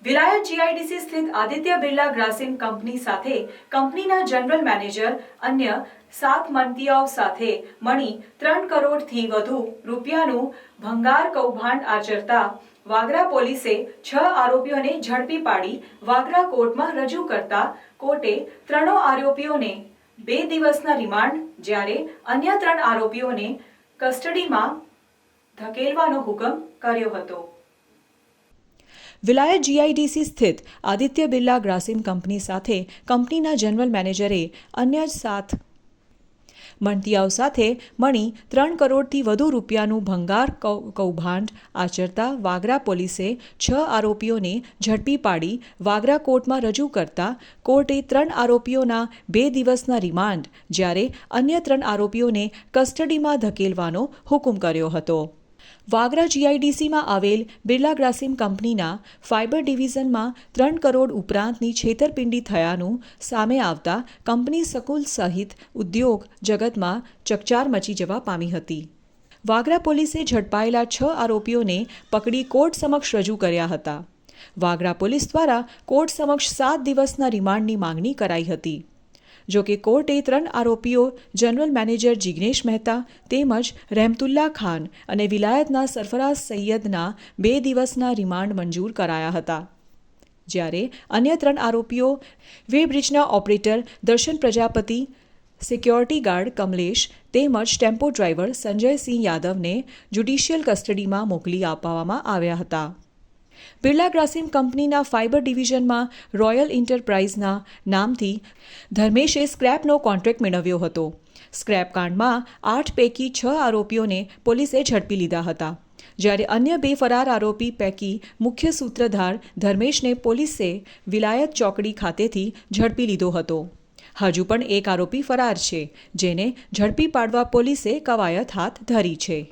વિલાયત GIDC સ્થિત Aditya Birla Grasim company સાથે કંપનીના જનરલ મેનેજર અન્ય 7 મંત્રીઓ સાથે મળી 3 કરોડથી વધુ રૂપિયાનું ભંગાર કૌભાંડ આચરતા વાગરા પોલીસે 6 આરોપીઓને ઝડપી પાડી વાગરા કોર્ટમાં રજૂ કરતા કોર્ટે 3 આરોપીઓને 2 દિવસના રિમાન્ડ જ્યારે અન્ય 3 આરોપીઓને કસ્ટડીમાં ધકેલવાનો હુકમ કર્યો હતો। વિલાયત જીઆઈડીસી સ્થિત આદિત્ય બિરલા ગ્રાસિમ કંપની સાથે કંપનીના જનરલ મેનેજરે અન્ય 7 મંત્રીઓ સાથે મળી 3 કરોડથી વધુ રૂપિયાનું ભંગાર કૌભાંડ આચરતા વાગરા પોલીસે 6 આરોપીઓને ઝડપી પાડી વાગરા કોર્ટમાં રજૂ કરતા કોર્ટે 3 આરોપીઓના 2 દિવસના રિમાન્ડ જ્યારે અન્ય 3 આરોપીઓને કસ્ટડીમાં ધકેલવાનો હુકમ કર્યો હતો। વાગરા જીઆઈડીસીમાં આવેલ બિરલા ગ્રાસિમ કંપનીના ફાઇબર ડિવિઝનમાં 3 કરોડ ઉપરાંતની છેતરપિંડી થયાનું સામે આવતા કંપની સકુલ સહિત ઉદ્યોગ જગતમાં ચકચાર મચી જવા પામી હતી। વાગરા પોલીસે ઝડપાયેલા 6 આરોપીઓને પકડી કોર્ટ સમક્ષ રજૂ કર્યા હતા। વાગરા પોલીસ દ્વારા કોર્ટ સમક્ષ 7 દિવસના રિમાન્ડની માંગણી કરાઈ હતી। જો કે કોર્ટે 3 આરોપીઓ જનરલ મેનેજર જિગ્નેશ મહેતા તેમજ રહેમતુલ્લા ખાન અને વિલાયતના સરફરાઝ સૈયદના 2 દિવસના રિમાન્ડ મંજૂર કરાયા હતા જ્યારે અન્ય 3 આરોપીઓ વે બ્રિજના ઓપરેટર દર્શન પ્રજાપતિ, સિક્યોરિટી ગાર્ડ કમલેશ તેમજ ટેમ્પો ડ્રાઈવર સંજયસિંહ યાદવને જ્યુડિશિયલ કસ્ટડીમાં મોકલી આપવામાં આવ્યા હતા। બિરલા ગ્રાસિમ કંપનીના ફાઇબર ડિવિઝનમાં રોયલ એન્ટરપ્રાઇઝના નામથી ધર્મેશે સ્ક્રેપનો કોન્ટ્રાક્ટ મેળવ્યો હતો। સ્ક્રેપ કાંડમાં 8 પૈકી 6 આરોપીઓને પોલીસે ઝડપી લીધા હતા જ્યારે અન્ય 2 ફરાર આરોપી પૈકી મુખ્ય સૂત્રધાર ધર્મેશને પોલીસે વિલાયત ચોકડી ખાતેથી ઝડપી લીધો હતો। હજુ પણ એક આરોપી ફરાર છે જેને ઝડપી પાડવા પોલીસે કવાયત હાથ ધરી છે।